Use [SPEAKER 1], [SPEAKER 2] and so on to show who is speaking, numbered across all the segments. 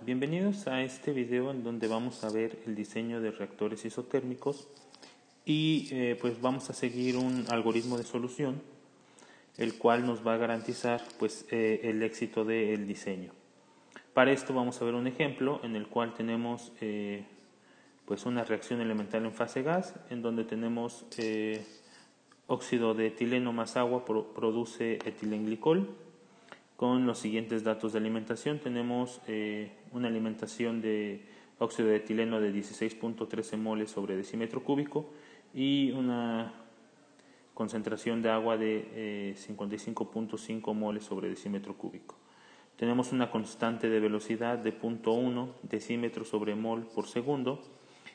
[SPEAKER 1] Bienvenidos a este video en donde vamos a ver el diseño de reactores isotérmicos y pues vamos a seguir un algoritmo de solución el cual nos va a garantizar el éxito del diseño. Para esto vamos a ver un ejemplo en el cual tenemos una reacción elemental en fase gas en donde tenemos óxido de etileno más agua produce etilenglicol. Con los siguientes datos de alimentación tenemos una alimentación de óxido de etileno de 16.13 moles sobre decímetro cúbico y una concentración de agua de 55.5 moles sobre decímetro cúbico. Tenemos una constante de velocidad de 0.1 decímetro sobre mol por segundo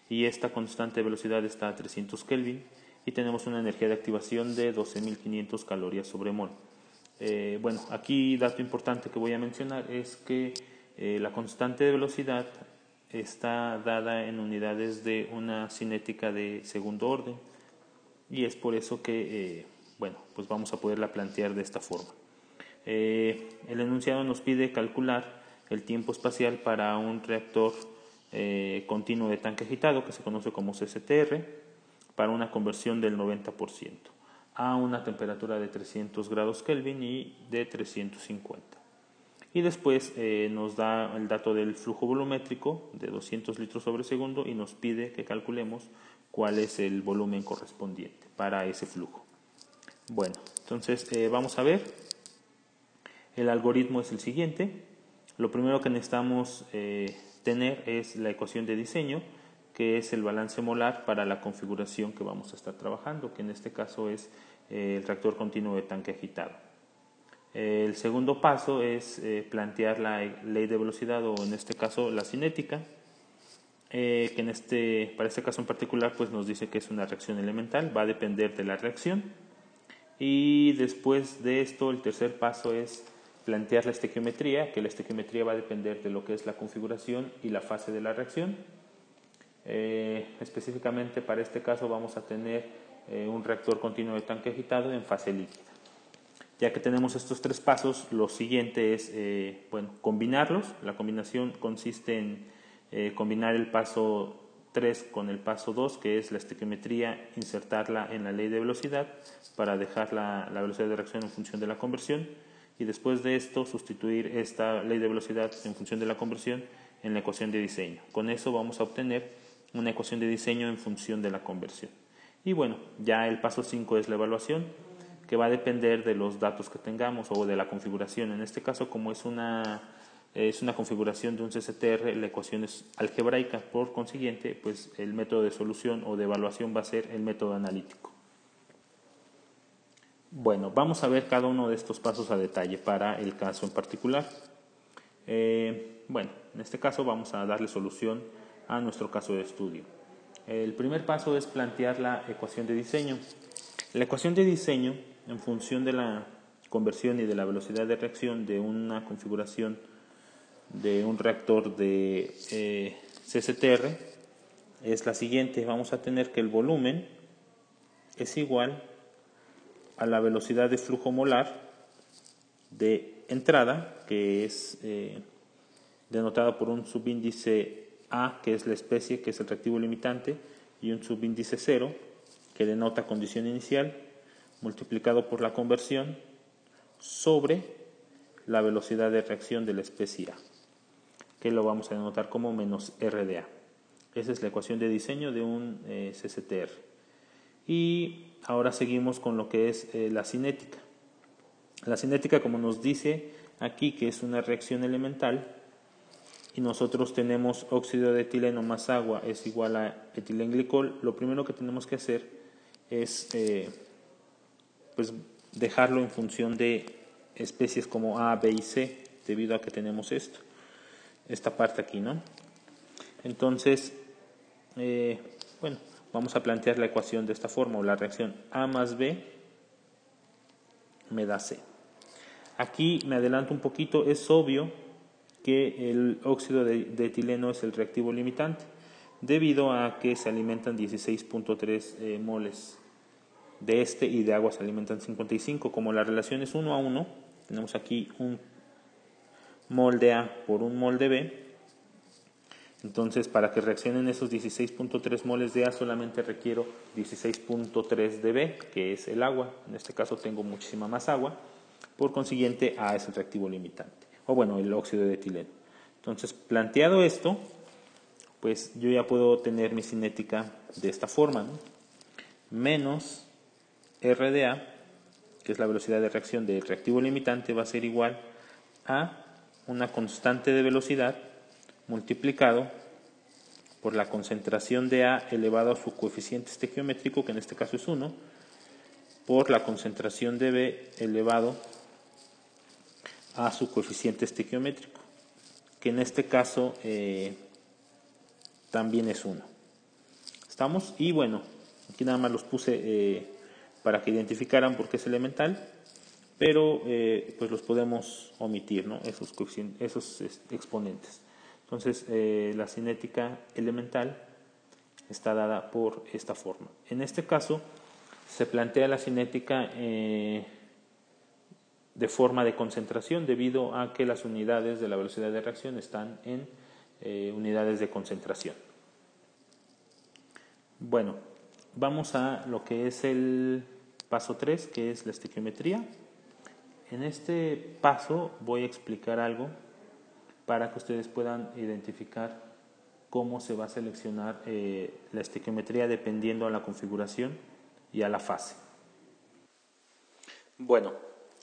[SPEAKER 1] y esta constante de velocidad está a 300 Kelvin y tenemos una energía de activación de 12.500 calorías sobre mol. Aquí dato importante que voy a mencionar es que la constante de velocidad está dada en unidades de una cinética de segundo orden y es por eso que vamos a poderla plantear de esta forma. El enunciado nos pide calcular el tiempo espacial para un reactor continuo de tanque agitado que se conoce como CCTR para una conversión del 90%. A una temperatura de 300 grados Kelvin y de 350. Y después nos da el dato del flujo volumétrico de 200 litros sobre segundo y nos pide que calculemos cuál es el volumen correspondiente para ese flujo. Bueno, entonces vamos a ver. El algoritmo es el siguiente. Lo primero que necesitamos tener es la ecuación de diseño, que es el balance molar para la configuración que vamos a estar trabajando, que en este caso es el reactor continuo de tanque agitado. El segundo paso es plantear la ley de velocidad o en este caso la cinética, que para este caso en particular nos dice que es una reacción elemental, va a depender de la reacción. Y después de esto el tercer paso es plantear la estequiometría, que la estequiometría va a depender de lo que es la configuración y la fase de la reacción. Específicamente para este caso vamos a tener un reactor continuo de tanque agitado en fase líquida. Ya que tenemos estos tres pasos, lo siguiente es combinarlos. La combinación consiste en combinar el paso 3 con el paso 2, que es la estequiometría, insertarla en la ley de velocidad para dejar la velocidad de reacción en función de la conversión y después de esto sustituir esta ley de velocidad en función de la conversión en la ecuación de diseño. Con eso vamos a obtener una ecuación de diseño en función de la conversión. Y ya el paso 5 es la evaluación, que va a depender de los datos que tengamos o de la configuración. En este caso, como es una configuración de un CCTR, la ecuación es algebraica, por consiguiente, el método de solución o de evaluación va a ser el método analítico. Vamos a ver cada uno de estos pasos a detalle para el caso en particular. En este caso vamos a darle solución a nuestro caso de estudio. El primer paso es plantear la ecuación de diseño. La ecuación de diseño, en función de la conversión y de la velocidad de reacción de una configuración de un reactor de CCTR, es la siguiente. Vamos a tener que el volumen es igual a la velocidad de flujo molar de entrada, que es denotada por un subíndice A, que es la especie, que es el reactivo limitante, y un subíndice 0, que denota condición inicial, multiplicado por la conversión sobre la velocidad de reacción de la especie A, que lo vamos a denotar como menos RDA. Esa es la ecuación de diseño de un CCTR. Y ahora seguimos con lo que es la cinética. La cinética, como nos dice aquí, que es una reacción elemental, y nosotros tenemos óxido de etileno más agua es igual a etilenglicol, lo primero que tenemos que hacer es dejarlo en función de especies como A, B y C, debido a que tenemos esta parte aquí, ¿no? Entonces, vamos a plantear la ecuación de esta forma, o la reacción A más B me da C. Aquí me adelanto un poquito, es obvio que el óxido de etileno es el reactivo limitante, debido a que se alimentan 16.3 moles de este y de agua se alimentan 55. Como la relación es 1 a 1, tenemos aquí un mol de A por un mol de B, Entonces, para que reaccionen esos 16.3 moles de A, solamente requiero 16.3 de B, que es el agua. En este caso tengo muchísima más agua. Por consiguiente, A es el reactivo limitante. O bueno, el óxido de etileno. Entonces, planteado esto, pues yo ya puedo tener mi cinética de esta forma, ¿no? Menos R de A, que es la velocidad de reacción del reactivo limitante, va a ser igual a una constante de velocidad multiplicado por la concentración de A elevado a su coeficiente estequiométrico, que en este caso es 1, por la concentración de B elevado a su coeficiente estequiométrico, que en este caso también es 1. ¿Estamos? Y bueno, aquí nada más los puse para que identificaran por qué es elemental, pero pues los podemos omitir, ¿no? Esos exponentes. Entonces, la cinética elemental está dada por esta forma. En este caso, se plantea la cinética de forma de concentración, debido a que las unidades de la velocidad de reacción están en unidades de concentración. Bueno, vamos a lo que es el paso 3, que es la estequiometría. En este paso voy a explicar algo para que ustedes puedan identificar cómo se va a seleccionar la estequiometría dependiendo a la configuración y a la fase. Bueno,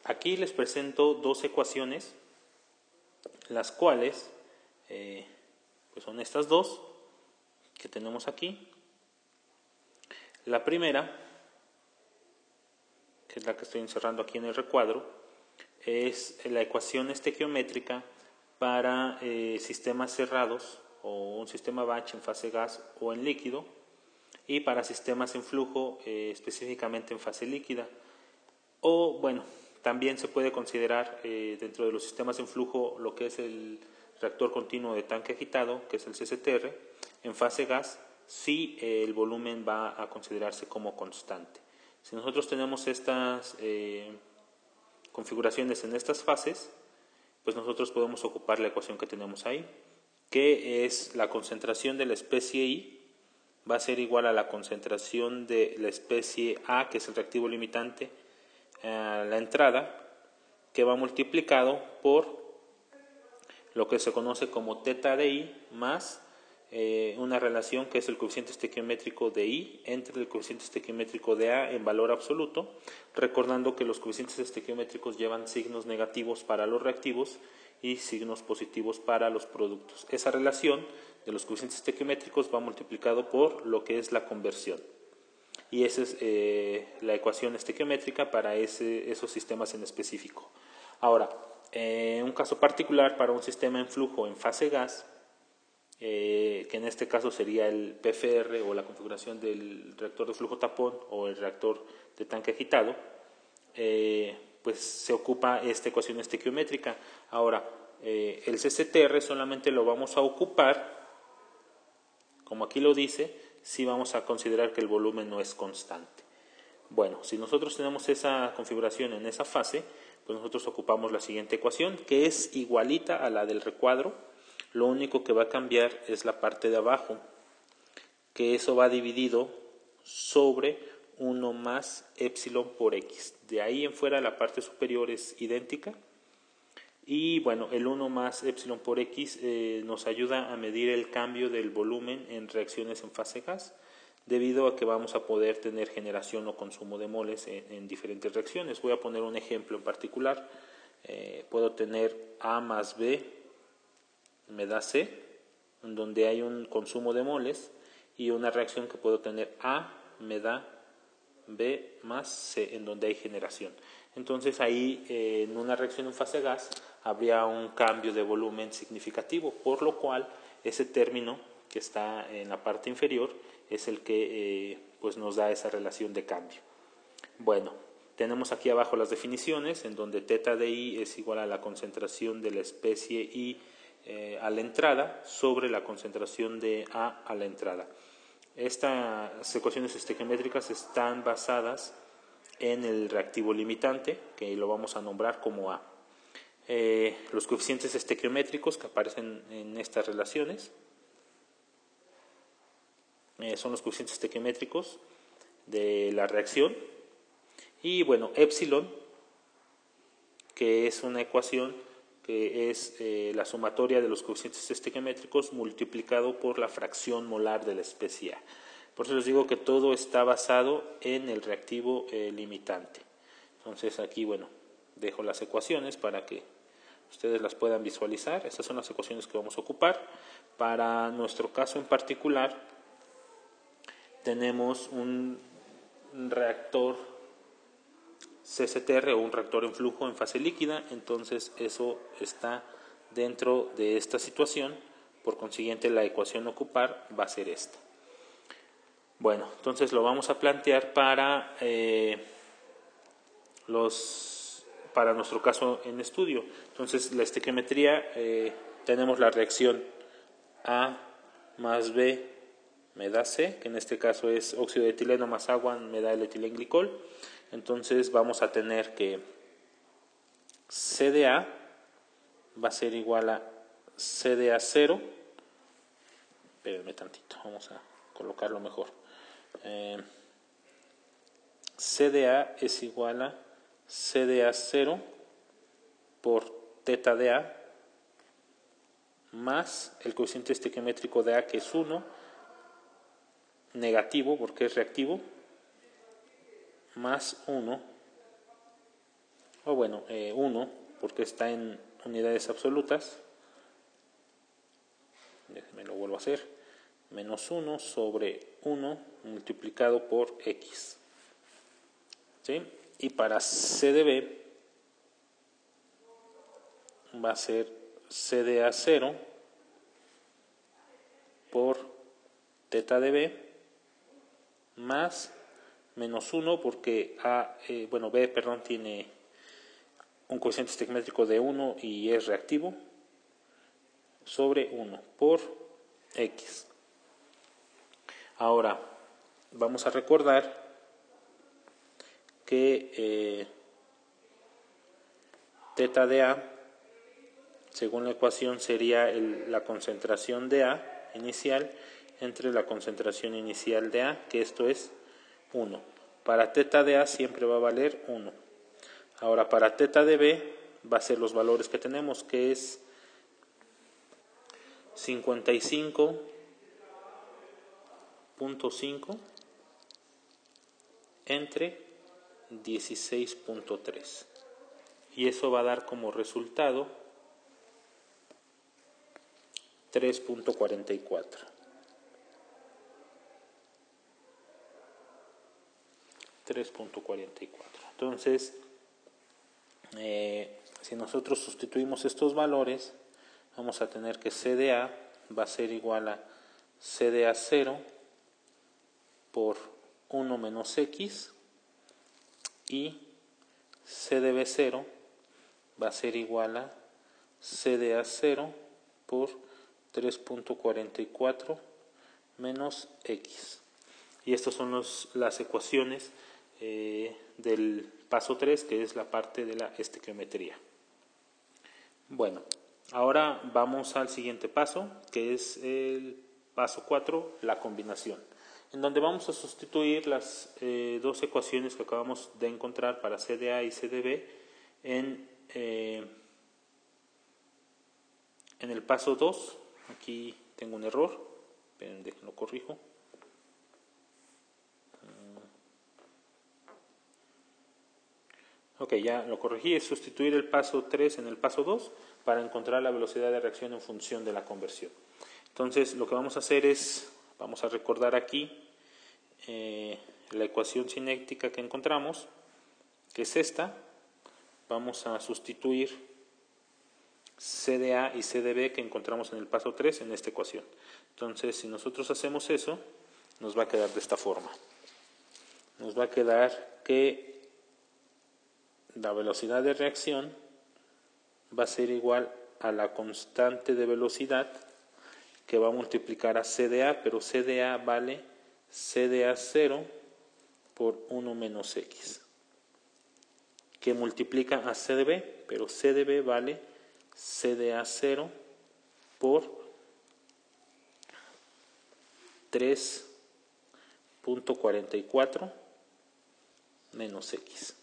[SPEAKER 1] aquí les presento dos ecuaciones, las cuales pues son estas dos que tenemos aquí. La primera, que es la que estoy encerrando aquí en el recuadro, es la ecuación estequiométrica para sistemas cerrados o un sistema batch en fase gas o en líquido, y para sistemas en flujo específicamente en fase líquida. O bueno, también se puede considerar dentro de los sistemas en flujo lo que es el reactor continuo de tanque agitado, que es el CCTR, en fase gas, si el volumen va a considerarse como constante. Si nosotros tenemos estas configuraciones en estas fases, pues nosotros podemos ocupar la ecuación que tenemos ahí, que es la concentración de la especie I va a ser igual a la concentración de la especie A, que es el reactivo limitante, a la entrada, que va multiplicado por lo que se conoce como teta de I más una relación que es el coeficiente estequiométrico de I entre el coeficiente estequiométrico de A en valor absoluto, recordando que los coeficientes estequiométricos llevan signos negativos para los reactivos y signos positivos para los productos. Esa relación de los coeficientes estequiométricos va multiplicado por lo que es la conversión. Y esa es la ecuación estequiométrica para esos sistemas en específico. Ahora, un caso particular para un sistema en flujo en fase gas, que en este caso sería el PFR o la configuración del reactor de flujo tapón o el reactor de tanque agitado, pues se ocupa esta ecuación estequiométrica. Ahora, el CCTR solamente lo vamos a ocupar, como aquí lo dice, si vamos a considerar que el volumen no es constante. Bueno, si nosotros tenemos esa configuración en esa fase, pues nosotros ocupamos la siguiente ecuación, que es igualita a la del recuadro. Lo único que va a cambiar es la parte de abajo, que eso va dividido sobre 1 más epsilon por x. De ahí en fuera la parte superior es idéntica. Y bueno, el 1 más epsilon por x nos ayuda a medir el cambio del volumen en reacciones en fase gas, debido a que vamos a poder tener generación o consumo de moles en diferentes reacciones. Voy a poner un ejemplo en particular. Puedo tener A más B me da C, en donde hay un consumo de moles, y una reacción que puedo tener A me da B más C, en donde hay generación. Entonces ahí en una reacción en fase gas habría un cambio de volumen significativo, por lo cual ese término que está en la parte inferior es el que pues nos da esa relación de cambio. Bueno, tenemos aquí abajo las definiciones, en donde teta de I es igual a la concentración de la especie I a la entrada sobre la concentración de A a la entrada. Estas ecuaciones estequiométricas están basadas en el reactivo limitante, que lo vamos a nombrar como A. Los coeficientes estequiométricos que aparecen en estas relaciones son los coeficientes estequiométricos de la reacción. Y bueno, epsilon, que es una ecuación que es la sumatoria de los coeficientes estequiométricos multiplicado por la fracción molar de la especie A. Por eso les digo que todo está basado en el reactivo limitante. Entonces aquí, bueno, dejo las ecuaciones para que ustedes las puedan visualizar. Estas son las ecuaciones que vamos a ocupar. Para nuestro caso en particular, tenemos un reactor CCTR o un reactor en flujo en fase líquida, entonces eso está dentro de esta situación, por consiguiente la ecuación a ocupar va a ser esta. Bueno, entonces lo vamos a plantear para nuestro caso en estudio. Entonces la estequiometría, tenemos la reacción A más B me da C, que en este caso es óxido de etileno más agua me da el etilenglicol. Entonces vamos a tener que C de A va a ser igual a C de A0. Espérenme tantito, vamos a colocarlo mejor. C de A es igual a C de A0 por teta de A más el coeficiente estequiométrico de A, que es 1, negativo porque es reactivo, más 1, o bueno, 1 porque está en unidades absolutas, déjenme lo vuelvo a hacer, menos 1 sobre 1 multiplicado por X. ¿Sí? Y para C de B va a ser C de A0 por teta de B más menos 1 porque B tiene un coeficiente estequiométrico de 1 y es reactivo, sobre 1 por X. Ahora vamos a recordar que teta de A, según la ecuación, sería la concentración de A inicial entre la concentración inicial de A, que esto es 1. Para teta de A siempre va a valer 1. Ahora para teta de B va a ser los valores que tenemos, que es 55.5 entre 16.3. Y eso va a dar como resultado 3.44. Entonces, si nosotros sustituimos estos valores, vamos a tener que C de A va a ser igual a C de A0 por 1 menos X, y C de B0 va a ser igual a C de A0 por 3.44 menos X. Y estas son las ecuaciones del paso 3, que es la parte de la estequiometría. Bueno, ahora vamos al siguiente paso, que es el paso 4, la combinación, en donde vamos a sustituir las dos ecuaciones que acabamos de encontrar para C de A y C de B en el paso 2. Aquí tengo un error, déjenlo corrijo. Ok, ya lo corregí, es sustituir el paso 3 en el paso 2 para encontrar la velocidad de reacción en función de la conversión. Entonces lo que vamos a hacer es, vamos a recordar aquí la ecuación cinética que encontramos, que es esta. Vamos a sustituir C de A y C de B que encontramos en el paso 3 en esta ecuación. Entonces si nosotros hacemos eso, nos va a quedar de esta forma. Nos va a quedar que la velocidad de reacción va a ser igual a la constante de velocidad que va a multiplicar a C de A, pero C de A vale C de A0 por 1 menos X, que multiplica a C de B, pero C de B vale C de A0 por 3 3.44 menos x.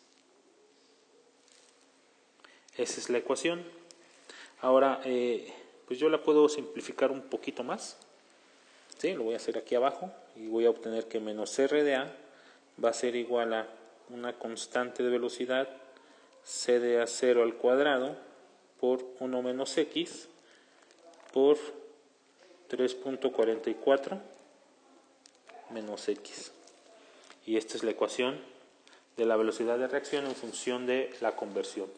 [SPEAKER 1] Esa es la ecuación. Ahora, pues yo la puedo simplificar un poquito más. ¿Sí? Lo voy a hacer aquí abajo y voy a obtener que menos r de a va a ser igual a una constante de velocidad c de a0 al cuadrado por 1 menos x por 3.44 menos x. Y esta es la ecuación de la velocidad de reacción en función de la conversión.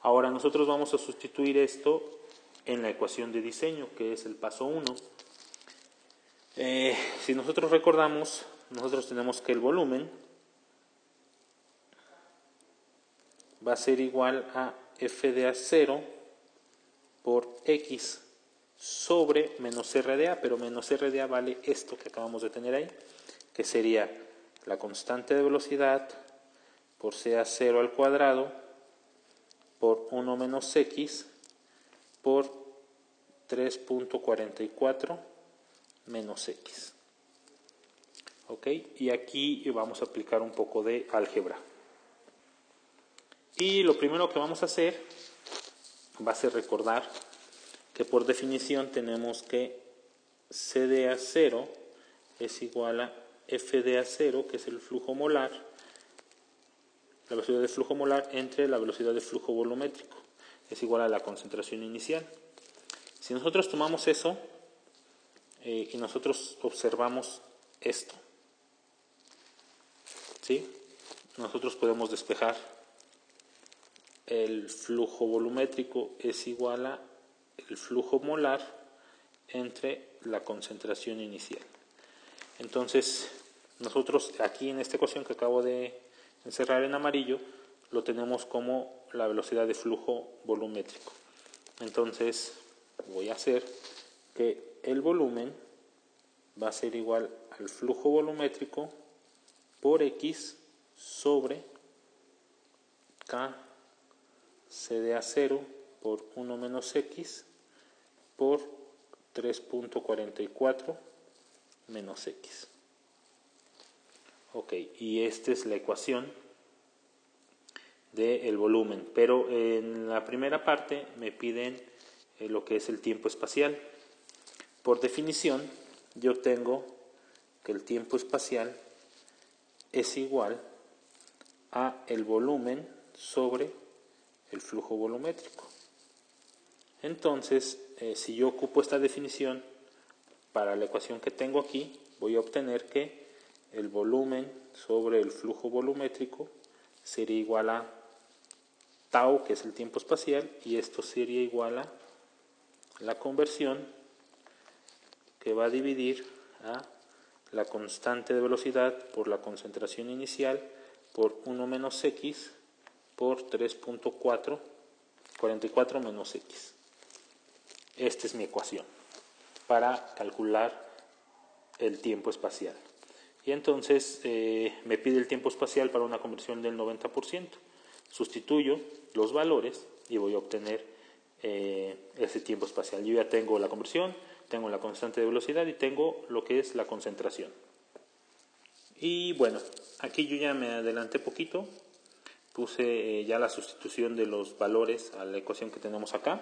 [SPEAKER 1] Ahora nosotros vamos a sustituir esto en la ecuación de diseño, que es el paso 1. Si nosotros recordamos, nosotros tenemos que el volumen va a ser igual a f de a0 por x sobre menos r de a, pero menos r de a vale esto que acabamos de tener ahí, que sería la constante de velocidad por c a 0 al cuadrado por 1 menos x por 3.44 menos x. ¿Ok? Y aquí vamos a aplicar un poco de álgebra. Y lo primero que vamos a hacer va a ser recordar que por definición tenemos que c de a0 es igual a f de a0, que es el flujo molar, la velocidad de flujo molar entre la velocidad de flujo volumétrico, es igual a la concentración inicial. Si nosotros tomamos eso y nosotros observamos esto, ¿sí? Nosotros podemos despejar el flujo volumétrico es igual a el flujo molar entre la concentración inicial. Entonces, nosotros aquí en esta ecuación que acabo de encerrar en amarillo, lo tenemos como la velocidad de flujo volumétrico. Entonces, voy a hacer que el volumen va a ser igual al flujo volumétrico por x sobre k c de a0 por 1 menos x por 3.44 menos x. Ok, y esta es la ecuación del volumen, pero en la primera parte me piden lo que es el tiempo espacial. Por definición, yo tengo que el tiempo espacial es igual a el volumen sobre el flujo volumétrico. Entonces, si yo ocupo esta definición para la ecuación que tengo aquí, voy a obtener que el volumen sobre el flujo volumétrico sería igual a tau, que es el tiempo espacial, y esto sería igual a la conversión que va a dividir a la constante de velocidad por la concentración inicial por 1 menos x por 3.44 menos x. Esta es mi ecuación para calcular el tiempo espacial. Y entonces me pide el tiempo espacial para una conversión del 90%. Sustituyo los valores y voy a obtener ese tiempo espacial. Yo ya tengo la conversión, tengo la constante de velocidad y tengo lo que es la concentración. Y bueno, aquí yo ya me adelanté poquito, puse ya la sustitución de los valores a la ecuación que tenemos acá,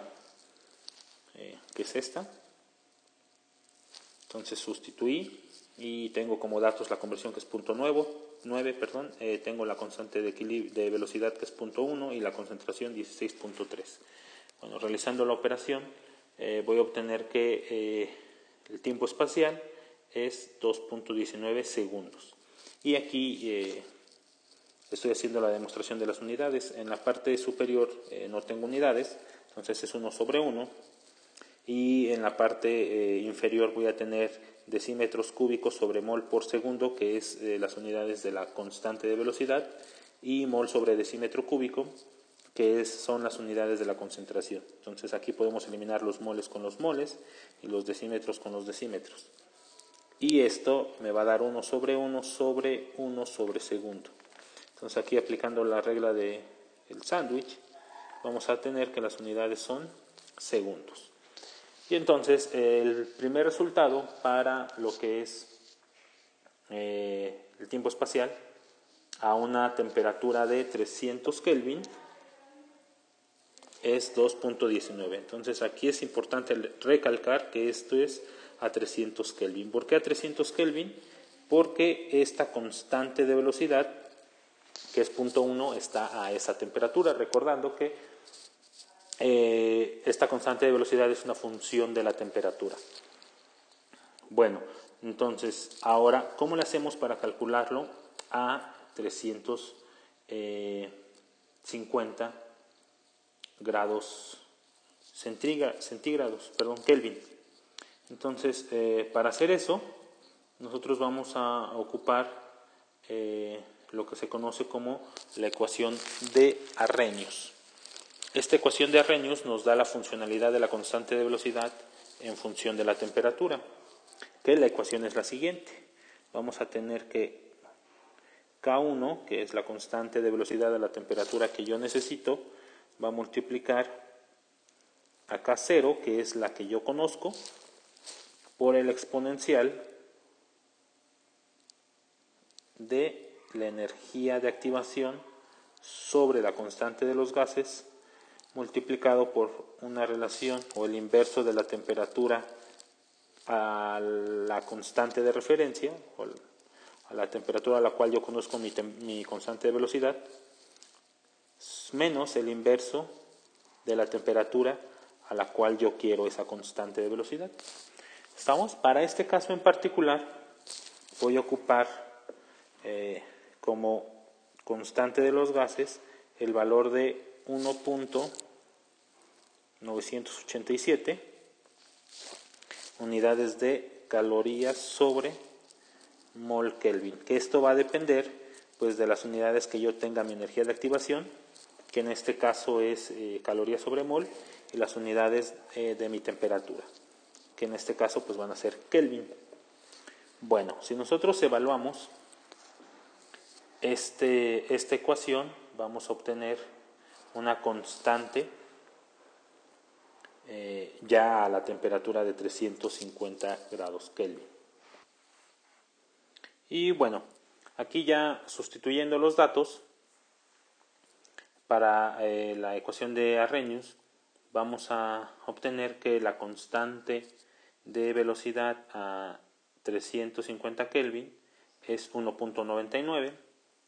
[SPEAKER 1] que es esta. Entonces sustituí y tengo como datos la conversión, que es 0.9, tengo la constante de velocidad, que es 0.1, y la concentración 16.3. Bueno, realizando la operación voy a obtener que el tiempo espacial es 2.19 segundos. Y aquí estoy haciendo la demostración de las unidades. En la parte superior no tengo unidades, entonces es 1 sobre 1. Y en la parte inferior voy a tener decímetros cúbicos sobre mol por segundo, que es las unidades de la constante de velocidad, y mol sobre decímetro cúbico, que son las unidades de la concentración. Entonces aquí podemos eliminar los moles con los moles y los decímetros con los decímetros. Y esto me va a dar 1 sobre 1 sobre 1 sobre segundo. Entonces aquí, aplicando la regla del sándwich, vamos a tener que las unidades son segundos. Y entonces el primer resultado para lo que es el tiempo espacial a una temperatura de 300 Kelvin es 2.19. Entonces aquí es importante recalcar que esto es a 300 Kelvin. ¿Por qué a 300 Kelvin? Porque esta constante de velocidad, que es 0.1, está a esa temperatura, recordando que esta constante de velocidad es una función de la temperatura. Bueno, entonces ahora, ¿cómo le hacemos para calcularlo a 350 grados centígrados, Kelvin? Entonces, para hacer eso, nosotros vamos a ocupar lo que se conoce como la ecuación de Arrhenius. Esta ecuación de Arrhenius nos da la funcionalidad de la constante de velocidad en función de la temperatura, que la ecuación es la siguiente. Vamos a tener que K1, que es la constante de velocidad de la temperatura que yo necesito, va a multiplicar a K0, que es la que yo conozco, por el exponencial de la energía de activación sobre la constante de los gases multiplicado por una relación o el inverso de la temperatura a la constante de referencia o a la temperatura a la cual yo conozco mi constante de velocidad menos el inverso de la temperatura a la cual yo quiero esa constante de velocidad. ¿Estamos? Para este caso en particular voy a ocupar como constante de los gases el valor de 1.987 unidades de calorías sobre mol Kelvin, que esto va a depender pues de las unidades que yo tenga mi energía de activación, que en este caso es calorías sobre mol, y las unidades de mi temperatura, que en este caso pues van a ser Kelvin. Bueno, si nosotros evaluamos esta ecuación, vamos a obtener una constante ya a la temperatura de 350 grados Kelvin. Y bueno, aquí ya sustituyendo los datos para la ecuación de Arrhenius, vamos a obtener que la constante de velocidad a 350 Kelvin es 1.99,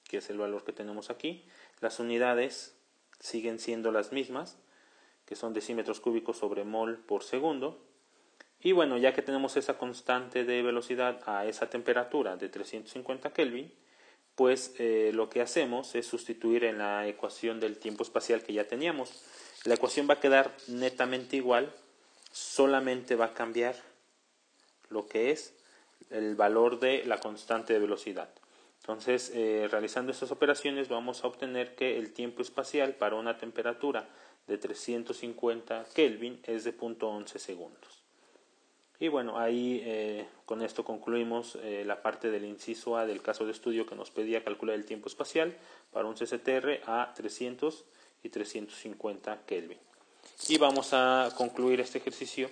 [SPEAKER 1] que es el valor que tenemos aquí. Las unidades siguen siendo las mismas, que son decímetros cúbicos sobre mol por segundo. Y bueno, ya que tenemos esa constante de velocidad a esa temperatura de 350 Kelvin, pues lo que hacemos es sustituir en la ecuación del tiempo espacial que ya teníamos. La ecuación va a quedar netamente igual, solamente va a cambiar lo que es el valor de la constante de velocidad. Entonces, realizando estas operaciones vamos a obtener que el tiempo espacial para una temperatura de 350 Kelvin es de 0.11 segundos. Y bueno, ahí con esto concluimos la parte del inciso A del caso de estudio que nos pedía calcular el tiempo espacial para un CCTR a 300 y 350 Kelvin. Y vamos a concluir este ejercicio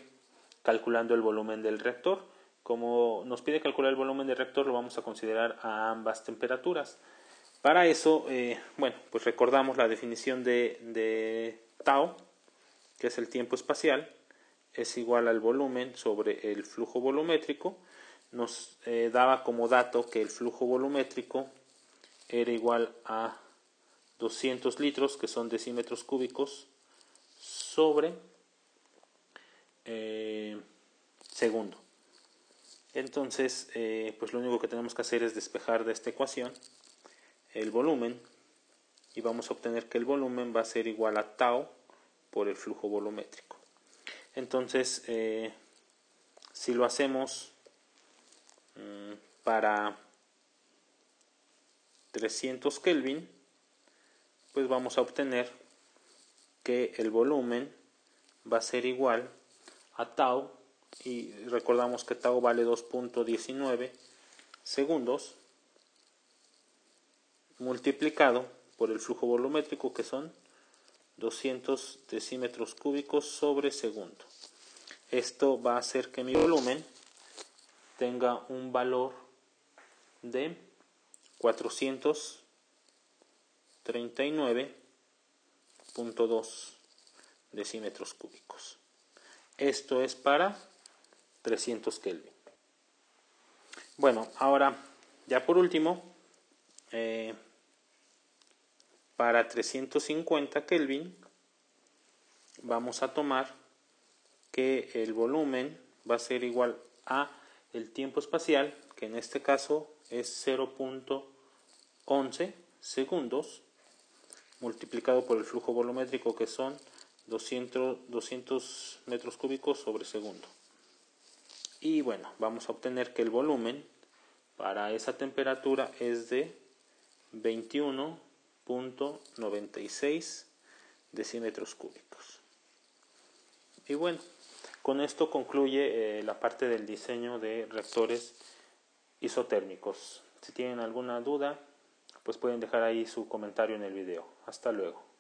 [SPEAKER 1] calculando el volumen del reactor. Como nos pide calcular el volumen del reactor, lo vamos a considerar a ambas temperaturas. Para eso, bueno, pues recordamos la definición de tau, que es el tiempo espacial, es igual al volumen sobre el flujo volumétrico. Nos daba como dato que el flujo volumétrico era igual a 200 litros, que son decímetros cúbicos, sobre segundo. Entonces, pues lo único que tenemos que hacer es despejar de esta ecuación el volumen y vamos a obtener que el volumen va a ser igual a tau por el flujo volumétrico. Entonces, si lo hacemos para 300 Kelvin, pues vamos a obtener que el volumen va a ser igual a tau, y recordamos que tau vale 2.19 segundos, multiplicado por el flujo volumétrico, que son 200 decímetros cúbicos sobre segundo. Esto va a hacer que mi volumen tenga un valor de 439.2 decímetros cúbicos. Esto es para 300 Kelvin. Bueno, ahora ya por último, para 350 Kelvin vamos a tomar que el volumen va a ser igual a el tiempo espacial, que en este caso es 0.11 segundos, multiplicado por el flujo volumétrico, que son 200 metros cúbicos sobre segundo. Y bueno, vamos a obtener que el volumen para esa temperatura es de 21.96 decímetros cúbicos. Y bueno, con esto concluye la parte del diseño de reactores isotérmicos. Si tienen alguna duda, pues pueden dejar ahí su comentario en el video. Hasta luego.